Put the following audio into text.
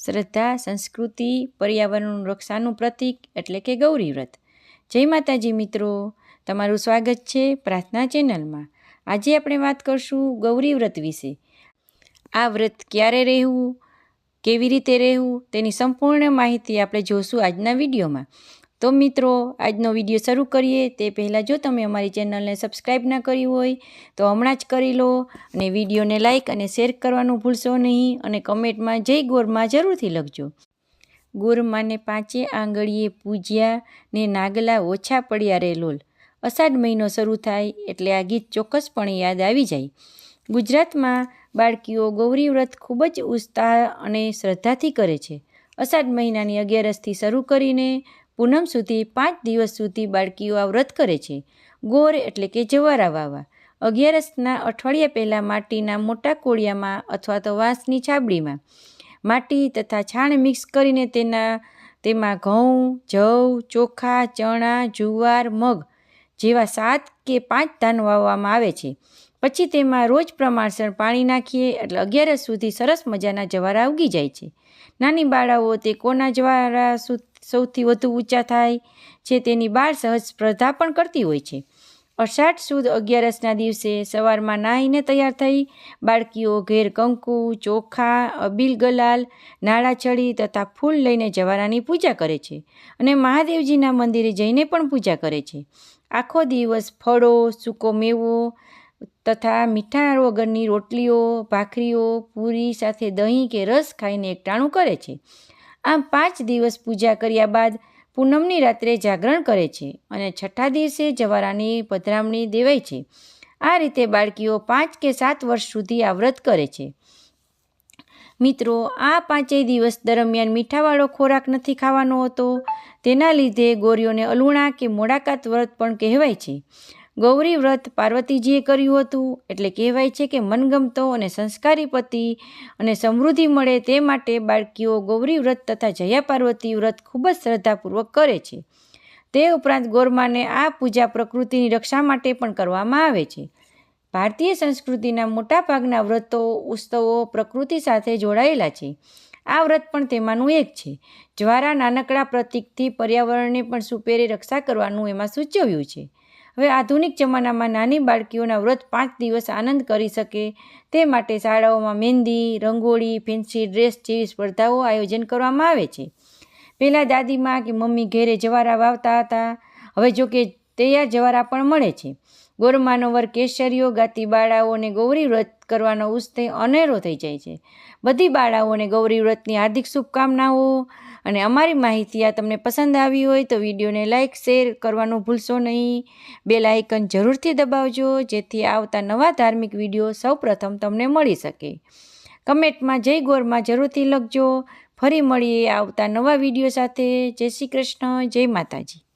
શ્રદ્ધા, સંસ્કૃતિ, પર્યાવરણ રક્ષાનું પ્રતીક એટલે કે ગૌરી વ્રત। જય માતાજી મિત્રો, તમારું સ્વાગત છે પ્રાર્થના ચેનલમાં। આજે આપણે વાત કરશું ગૌરી વ્રત વિશે। આ વ્રત ક્યારે રહેવું, કેવી રીતે રહેવું તેની સંપૂર્ણ માહિતી આપણે જોશું આજના વિડીયોમાં। તો મિત્રો, આજનો વિડીયો શરૂ કરીએ તે પહેલાં જો તમે અમારી ચેનલને સબસ્ક્રાઈબ ના કરી હોય તો હમણાં જ કરી લો અને વિડીયોને લાઇક અને શેર કરવાનું ભૂલશો નહીં અને કમેન્ટમાં જય ગોરમાં જરૂરથી લખજો। ગોરમાને પાંચે આંગળીએ પૂજ્યા ને નાગલા ઓછા પડ્યા રે લોલ। અષાઢ મહિનો શરૂ થાય એટલે આ ગીત ચોક્કસપણે યાદ આવી જાય। ગુજરાતમાં બાળકીઓ ગૌરી વ્રત ખૂબ જ ઉત્સાહ અને શ્રદ્ધાથી કરે છે। અષાઢ મહિનાની 11રસથી શરૂ કરીને પૂનમ સુધી 5 દિવસ સુધી બાળકીઓ આ વ્રત કરે છે। ગોર એટલે કે જવારા વાવવા। 11રસના અઠવાડિયા પહેલાં માટીના મોટા કોળિયામાં અથવા તો વાંસની છાબડીમાં માટી તથા છાણ મિક્સ કરીને તેમાં ઘઉં, જવ, ચોખા, ચણા, જુવાર, મગ જેવા 7 કે 5 ધાન વાવવામાં આવે છે। પછી તેમાં રોજ પ્રમાણસર પાણી નાખીએ એટલે 11રસ સુધી સરસ મજાના જવારા ઉગી જાય છે। નાની બાળાઓ તે કોના જવારા સૌથી વધુ ઊંચા થાય છે તેની બાળ સહજ સ્પર્ધા પણ કરતી હોય છે। અષાઢ સુદ 11રસના દિવસે સવારમાં નાહીને તૈયાર થઈ બાળકીઓ ઘેર કંકુ, ચોખા, અબીલ ગલાલ, નાળાચડી તથા ફૂલ લઈને જવારાની પૂજા કરે છે અને મહાદેવજીના મંદિરે જઈને પણ પૂજા કરે છે। આખો દિવસ ફળો, સૂકો મેવો તથા મીઠા વગરની રોટલીઓ, ભાખરીઓ, પૂરી સાથે દહીં કે રસ ખાઈને એકટાણું કરે છે। આમ 5 દિવસ પૂજા કર્યા બાદ પૂનમની રાત્રે જાગરણ કરે છે અને છઠ્ઠા દિવસે જવારાની પધરામણી દેવાય છે। આ રીતે બાળકીઓ 5 કે 7 વર્ષ સુધી આ વ્રત કરે છે। મિત્રો, આ 5 દિવસ દરમિયાન મીઠાવાળો ખોરાક નથી ખાવાનો હોતો। તેના લીધે ગોરીઓને અલુણા કે મોડાકાત વ્રત પણ કહેવાય છે। ગૌરી વ્રત પાર્વતીજીએ કર્યું હતું એટલે કહેવાય છે કે મનગમતો અને સંસ્કારી પતિ અને સમૃદ્ધિ મળે તે માટે બાળકીઓ ગૌરી વ્રત તથા જયા પાર્વતી વ્રત ખૂબ જ શ્રદ્ધાપૂર્વક કરે છે। તે ઉપરાંત ગોરમાને આ પૂજા પ્રકૃતિની રક્ષા માટે પણ કરવામાં આવે છે। ભારતીય સંસ્કૃતિના મોટાભાગના વ્રતો, ઉત્સવો પ્રકૃતિ સાથે જોડાયેલા છે। આ વ્રત પણ તેમાંનું એક છે। જ્વારા નાનકડા પ્રતીકથી પર્યાવરણને પણ સુપેરે રક્ષા કરવાનું એમાં સૂચવ્યું છે। હવે આધુનિક જમાનામાં નાની બાળકીઓના વ્રત 5 દિવસ આનંદ કરી શકે તે માટે શાળાઓમાં મહેંદી, રંગોળી, ફેન્સી ડ્રેસ જેવી સ્પર્ધાઓ આયોજન કરવામાં આવે છે। પહેલાં દાદીમાં કે મમ્મી ઘેરે જવારા વાવતા હતા, હવે જો કે તૈયાર જવારા પણ મળે છે। ગોરમાનો વર કેસરીઓ ગાતી બાળાઓને ગૌરી વ્રત કરવાનો ઉત્સાહ અનેરો થઈ જાય છે। બધી બાળાઓને ગૌરી વ્રતની હાર્દિક શુભકામનાઓ। અને અમારી માહિતી આ તમને પસંદ આવી હોય તો વિડીયોને લાઇક, શેર કરવાનું ભૂલશો નહીં। બેલ આઇકન જરૂરથી દબાવજો જેથી આવતા નવા ધાર્મિક વિડીયો સૌપ્રથમ તમને મળી શકે। કમેન્ટમાં જય ગોરમાં જરૂરથી લખજો। ફરી મળીએ આવતા નવા વિડીયો સાથે। જય શ્રી કૃષ્ણ, જય માતાજી।